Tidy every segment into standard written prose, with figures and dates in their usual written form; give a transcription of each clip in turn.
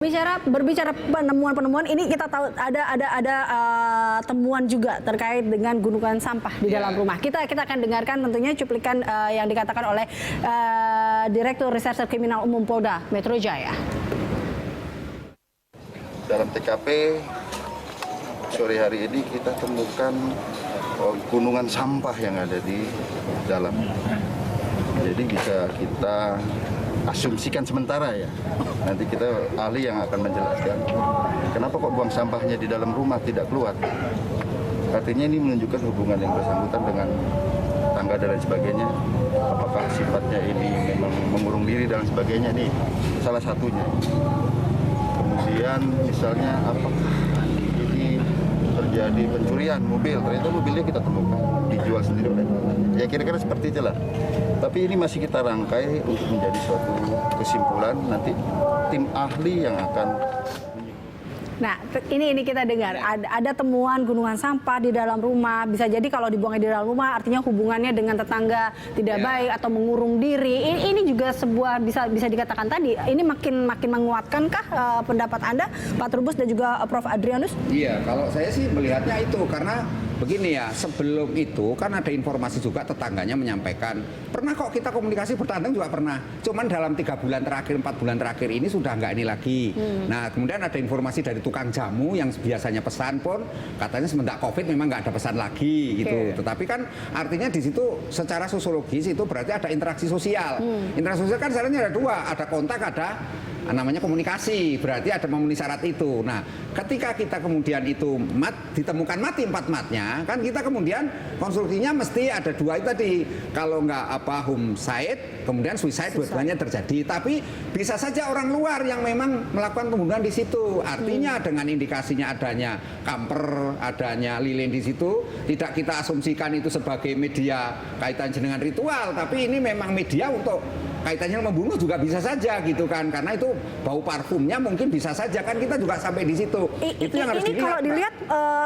Berbicara penemuan-penemuan ini kita tahu ada temuan juga terkait dengan gunungan sampah di dalam rumah. Kita akan dengarkan tentunya cuplikan yang dikatakan oleh Direktur Reserse Kriminal Umum Polda Metro Jaya. Dalam TKP sore hari ini kita temukan gunungan sampah yang ada di dalam. Jadi bisa kita asumsikan sementara ya. Nanti kita ahli yang akan menjelaskan kenapa kok buang sampahnya di dalam rumah tidak keluar. Artinya ini menunjukkan hubungan yang bersangkutan dengan tangga dan lain sebagainya. Apakah sifatnya ini memang mengurung diri dan sebagainya, ini salah satunya. Kemudian misalnya apakah ini terjadi pencurian mobil, ternyata mobilnya kita temukan dijual sendiri oleh ya kira-kira seperti itulah. Tapi ini masih kita rangkai untuk menjadi suatu kesimpulan, nanti tim ahli yang akan. Nah, ini kita dengar ada temuan gunungan sampah di dalam rumah. Bisa jadi kalau dibuangnya di dalam rumah artinya hubungannya dengan tetangga tidak baik atau mengurung diri. Ini juga sebuah bisa dikatakan tadi. Ini makin menguatkankah pendapat Anda, Pak Trubus dan juga Prof Adrianus? Iya, kalau saya sih melihatnya itu karena begini ya, sebelum itu kan ada informasi juga tetangganya menyampaikan pernah kok kita komunikasi bertandang juga pernah, cuman dalam 3 bulan terakhir 4 bulan terakhir ini sudah nggak ini lagi. Nah kemudian ada informasi dari tukang jamu yang biasanya pesan pun katanya semenjak COVID memang nggak ada pesan lagi gitu. Tetapi kan artinya di situ secara sosiologis itu berarti ada interaksi sosial. Interaksi sosial kan syaratnya ada 2, ada kontak, ada namanya komunikasi, berarti ada memenuhi syarat itu. Nah, ketika kita kemudian itu ditemukan mati 4 matnya, kan kita kemudian konstruksinya mesti ada 2 itu tadi. Kalau nggak homicide, kemudian suicide dua-duanya terjadi. Tapi bisa saja orang luar yang memang melakukan pembunuhan di situ. Artinya dengan indikasinya adanya kamper, adanya lilin di situ, tidak kita asumsikan itu sebagai media kaitan dengan ritual, tapi ini memang media untuk kaitannya membunuh juga bisa saja gitu kan, karena itu bau parfumnya mungkin bisa saja kan, kita juga sampai di situ. Itu yang harus dilihat.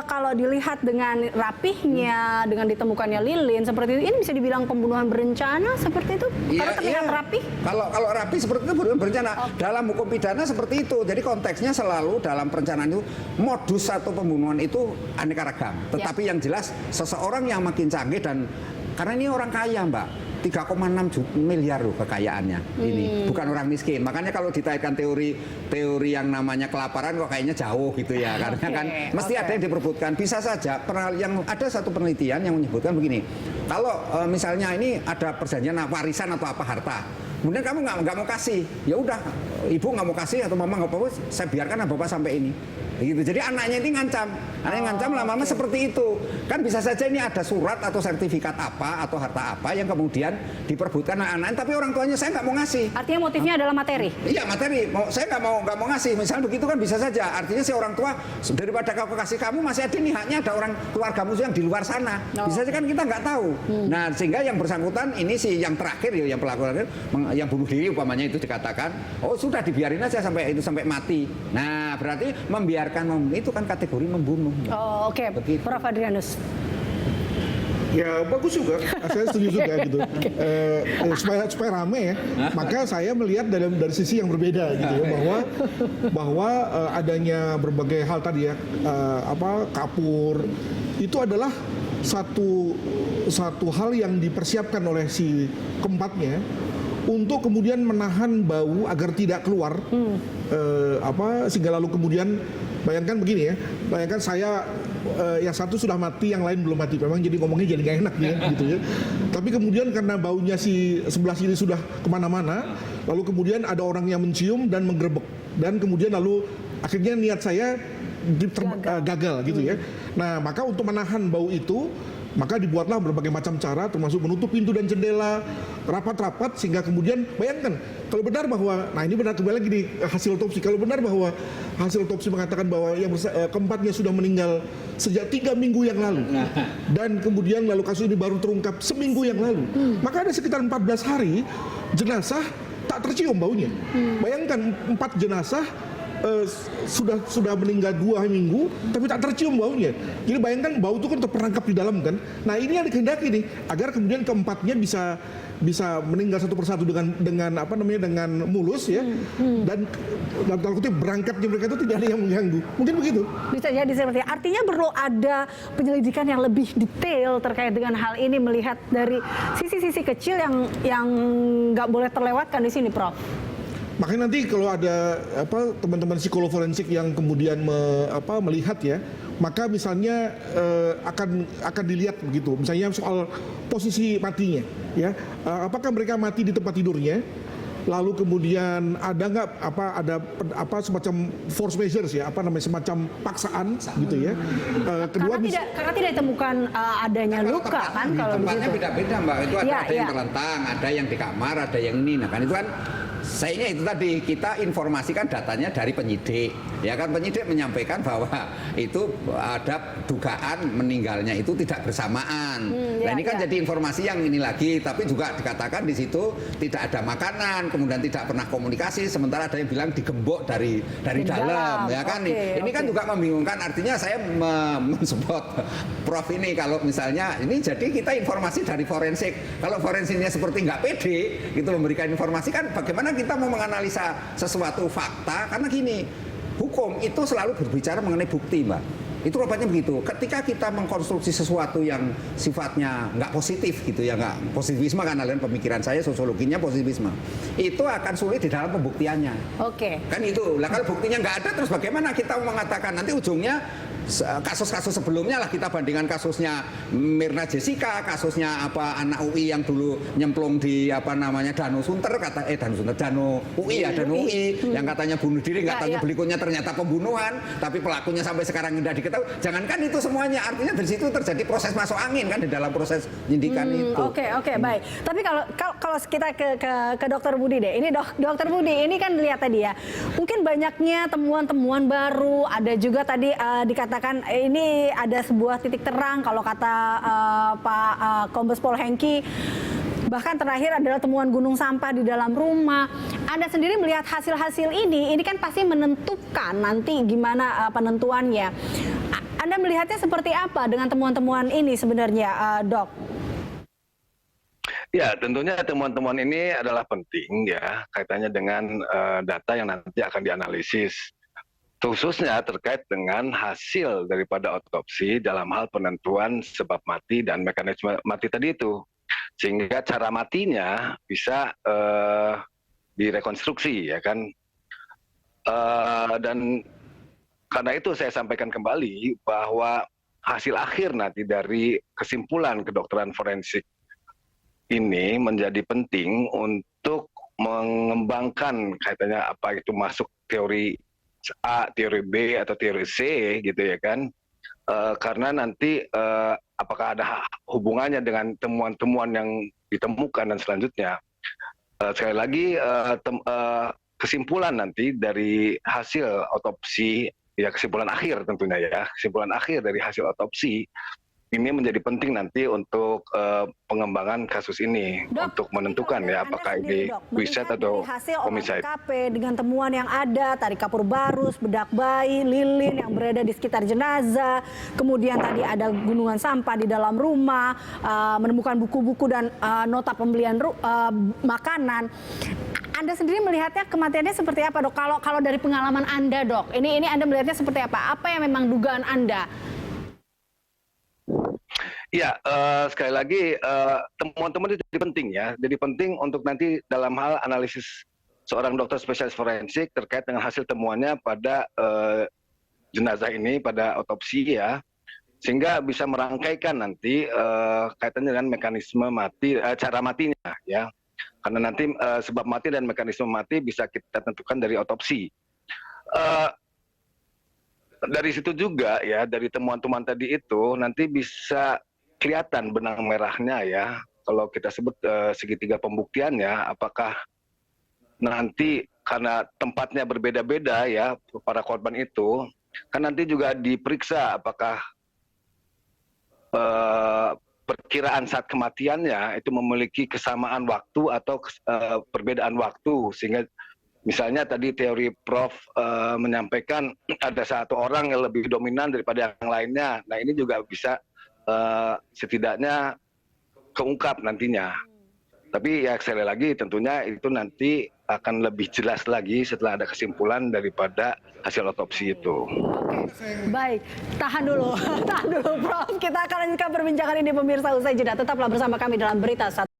Kalau dilihat dengan rapihnya, dengan ditemukannya lilin seperti itu, ini bisa dibilang pembunuhan berencana seperti itu? Karena terlihat rapih. Kalau rapih seperti itu pembunuhan berencana. Dalam hukum pidana seperti itu. Jadi konteksnya selalu dalam perencanaan itu modus atau pembunuhan itu aneka ragam. Tetapi yang jelas seseorang yang makin canggih dan karena ini orang kaya, Mbak. 3,6 miliar loh kekayaannya ini, bukan orang miskin. Makanya kalau ditaikkan teori yang namanya kelaparan kok kayaknya jauh gitu ya, karena kan mesti ada yang diperbutkan. Bisa saja yang ada satu penelitian yang menyebutkan begini, kalau misalnya ini ada perjanjian warisan atau apa harta, kemudian kamu nggak mau kasih, ya udah ibu nggak mau kasih atau mama nggak mau, saya biarkan bapak sampai ini. Gitu. Jadi anaknya ini ngancam, lama-lama seperti itu. Kan bisa saja ini ada surat atau sertifikat apa atau harta apa yang kemudian diperbutkan anak-anak, tapi orang tuanya saya nggak mau ngasih. Artinya motifnya adalah materi. Iya materi. Saya nggak mau ngasih. Misalnya begitu kan bisa saja. Artinya si orang tua daripada kau kasih kamu masih ada nih haknya ada orang keluargamu yang di luar sana. Bisa saja kan kita nggak tahu. Nah sehingga yang bersangkutan ini si yang terakhir ya, yang pelaku terakhir yang bunuh diri umpamanya itu dikatakan, oh sudah dibiarin aja sampai mati. Nah berarti membiarkan itu kan kategori membunuh. Oh, oke. Prof Adrianus. Ya bagus juga, saya setuju juga gitu. Supaya rame ya. Maka saya melihat dari sisi yang berbeda gitu ya, bahwa adanya berbagai hal tadi ya, kapur itu adalah satu hal yang dipersiapkan oleh si keempatnya untuk kemudian menahan bau agar tidak keluar, sehingga lalu kemudian bayangkan begini ya, bayangkan saya yang satu sudah mati, yang lain belum mati, memang jadi ngomongnya jadi gak enak ya, gitu ya. Tapi kemudian karena baunya si sebelah sini sudah kemana-mana, lalu kemudian ada orang yang mencium dan menggerebek, dan kemudian lalu akhirnya niat saya gagal gitu ya. Nah maka untuk menahan bau itu, maka dibuatlah berbagai macam cara, termasuk menutup pintu dan jendela rapat-rapat, sehingga kemudian bayangkan kalau benar bahwa, nah ini benar kembali lagi di hasil otopsi, kalau benar bahwa hasil otopsi mengatakan bahwa yang keempatnya sudah meninggal sejak 3 minggu yang lalu, dan kemudian lalu kasus ini baru terungkap seminggu yang lalu, maka ada sekitar 14 hari jenazah tak tercium baunya. Bayangkan 4 jenazah sudah meninggal 2 minggu tapi tak tercium baunya. Jadi bayangkan bau itu kan terperangkap di dalam kan. Nah ini yang dikehendaki nih agar kemudian keempatnya bisa meninggal satu persatu dengan apa namanya dengan mulus ya. Dan dalam tanda kutip berangkatnya mereka itu tidak ada yang mengganggu. Mungkin begitu. Bisa jadi seperti itu. Artinya perlu ada penyelidikan yang lebih detail terkait dengan hal ini, melihat dari sisi-sisi kecil yang nggak boleh terlewatkan di sini, Prof. Makanya nanti kalau ada teman-teman psikolog forensik yang kemudian melihat ya, maka misalnya akan dilihat begitu. Misalnya soal posisi matinya, ya, apakah mereka mati di tempat tidurnya? Lalu kemudian ada nggak semacam force measures ya, semacam paksaan gitu ya. Kedua karena tidak ditemukan adanya luka kan kalau tempatnya begitu. beda-beda Mbak, itu ada yang terlentang, ada yang di kamar, ada yang ini. Nah kan itu kan sayangnya itu tadi kita informasikan datanya dari penyidik, ya kan penyidik menyampaikan bahwa itu ada dugaan meninggalnya itu tidak bersamaan. Nah ini kan jadi informasi yang ini lagi, tapi juga dikatakan di situ tidak ada makanan, kemudian tidak pernah komunikasi, sementara ada yang bilang digembok dari dalam, ya kan. Ini kan juga membingungkan. Artinya saya mensupport Prof ini kalau misalnya ini jadi kita informasi dari forensik. Kalau forensiknya seperti nggak pede gitu memberikan informasi, kan bagaimana kita mau menganalisa sesuatu fakta, karena gini, hukum itu selalu berbicara mengenai bukti, Mbak. Itu rupanya begitu. Ketika kita mengkonstruksi sesuatu yang sifatnya nggak positif gitu ya, nggak positivisme kan, aliran pemikiran saya sosiologinya positivisme, itu akan sulit di dalam pembuktiannya. Oke. Kan itu. Lah kalau buktinya nggak ada, terus bagaimana kita mau mengatakan nanti ujungnya kasus-kasus sebelumnya lah, kita bandingkan kasusnya Mirna Jessica, kasusnya anak UI yang dulu nyemplung di Danau Sunter, Danau UI yang katanya bunuh diri, katanya berikutnya ternyata pembunuhan, tapi pelakunya sampai sekarang tidak diketahui. Jangankan itu semuanya, artinya dari situ terjadi proses masuk angin kan di dalam proses penyidikan itu. Oke, baik. Tapi kalau kita ke Dokter Budi deh, ini Dokter Budi ini kan lihat tadi ya, mungkin banyaknya temuan-temuan baru, ada juga tadi dikatakan ini ada sebuah titik terang kalau kata Pak Kombes Pol Hengki. Bahkan terakhir adalah temuan gunung sampah di dalam rumah. Anda sendiri melihat hasil-hasil ini kan pasti menentukan nanti gimana penentuannya. Anda melihatnya seperti apa dengan temuan-temuan ini sebenarnya, Dok? Ya, tentunya temuan-temuan ini adalah penting ya, kaitannya dengan data yang nanti akan dianalisis. Khususnya terkait dengan hasil daripada otopsi dalam hal penentuan sebab mati dan mekanisme mati tadi itu. Sehingga cara matinya bisa direkonstruksi ya kan. Dan karena itu saya sampaikan kembali bahwa hasil akhir nanti dari kesimpulan kedokteran forensik ini menjadi penting untuk mengembangkan kaitannya apa itu masuk teori A, teori B, atau teori C gitu ya kan. Karena nanti apakah ada hubungannya dengan temuan-temuan yang ditemukan dan selanjutnya. Sekali lagi kesimpulan nanti dari hasil otopsi, ya kesimpulan akhir tentunya ya, kesimpulan akhir dari hasil otopsi ini menjadi penting nanti untuk pengembangan kasus ini, untuk menentukan ya apakah ini suicide atau homicide. TKP dengan temuan yang ada, tadi kapur barus, bedak bayi, lilin yang berada di sekitar jenazah, kemudian tadi ada gunungan sampah di dalam rumah, menemukan buku-buku dan nota pembelian makanan. Anda sendiri melihatnya kematiannya seperti apa, Dok? Kalau dari pengalaman Anda, Dok, ini Anda melihatnya seperti apa? Apa yang memang dugaan Anda? Ya, sekali lagi temuan-temuan itu jadi penting ya. Jadi penting untuk nanti dalam hal analisis seorang dokter spesialis forensik terkait dengan hasil temuannya pada jenazah ini, pada otopsi ya. Sehingga bisa merangkaikan nanti kaitannya dengan mekanisme mati, cara matinya ya. Karena nanti sebab mati dan mekanisme mati bisa kita tentukan dari otopsi. Dari situ juga ya, dari temuan-temuan tadi itu nanti bisa kelihatan benang merahnya ya, kalau kita sebut segitiga pembuktiannya, apakah nanti karena tempatnya berbeda-beda ya para korban itu, kan nanti juga diperiksa apakah perkiraan saat kematiannya itu memiliki kesamaan waktu atau perbedaan waktu, sehingga Misalnya tadi teori Prof menyampaikan ada satu orang yang lebih dominan daripada yang lainnya. Nah ini juga bisa setidaknya keungkap nantinya. Tapi ya sekali lagi tentunya itu nanti akan lebih jelas lagi setelah ada kesimpulan daripada hasil otopsi itu. Oke, baik. Tahan dulu, tahan dulu Prof. Kita akan lanjutkan perbincangan ini pemirsa usai jeda. Tetaplah bersama kami dalam Berita Satu.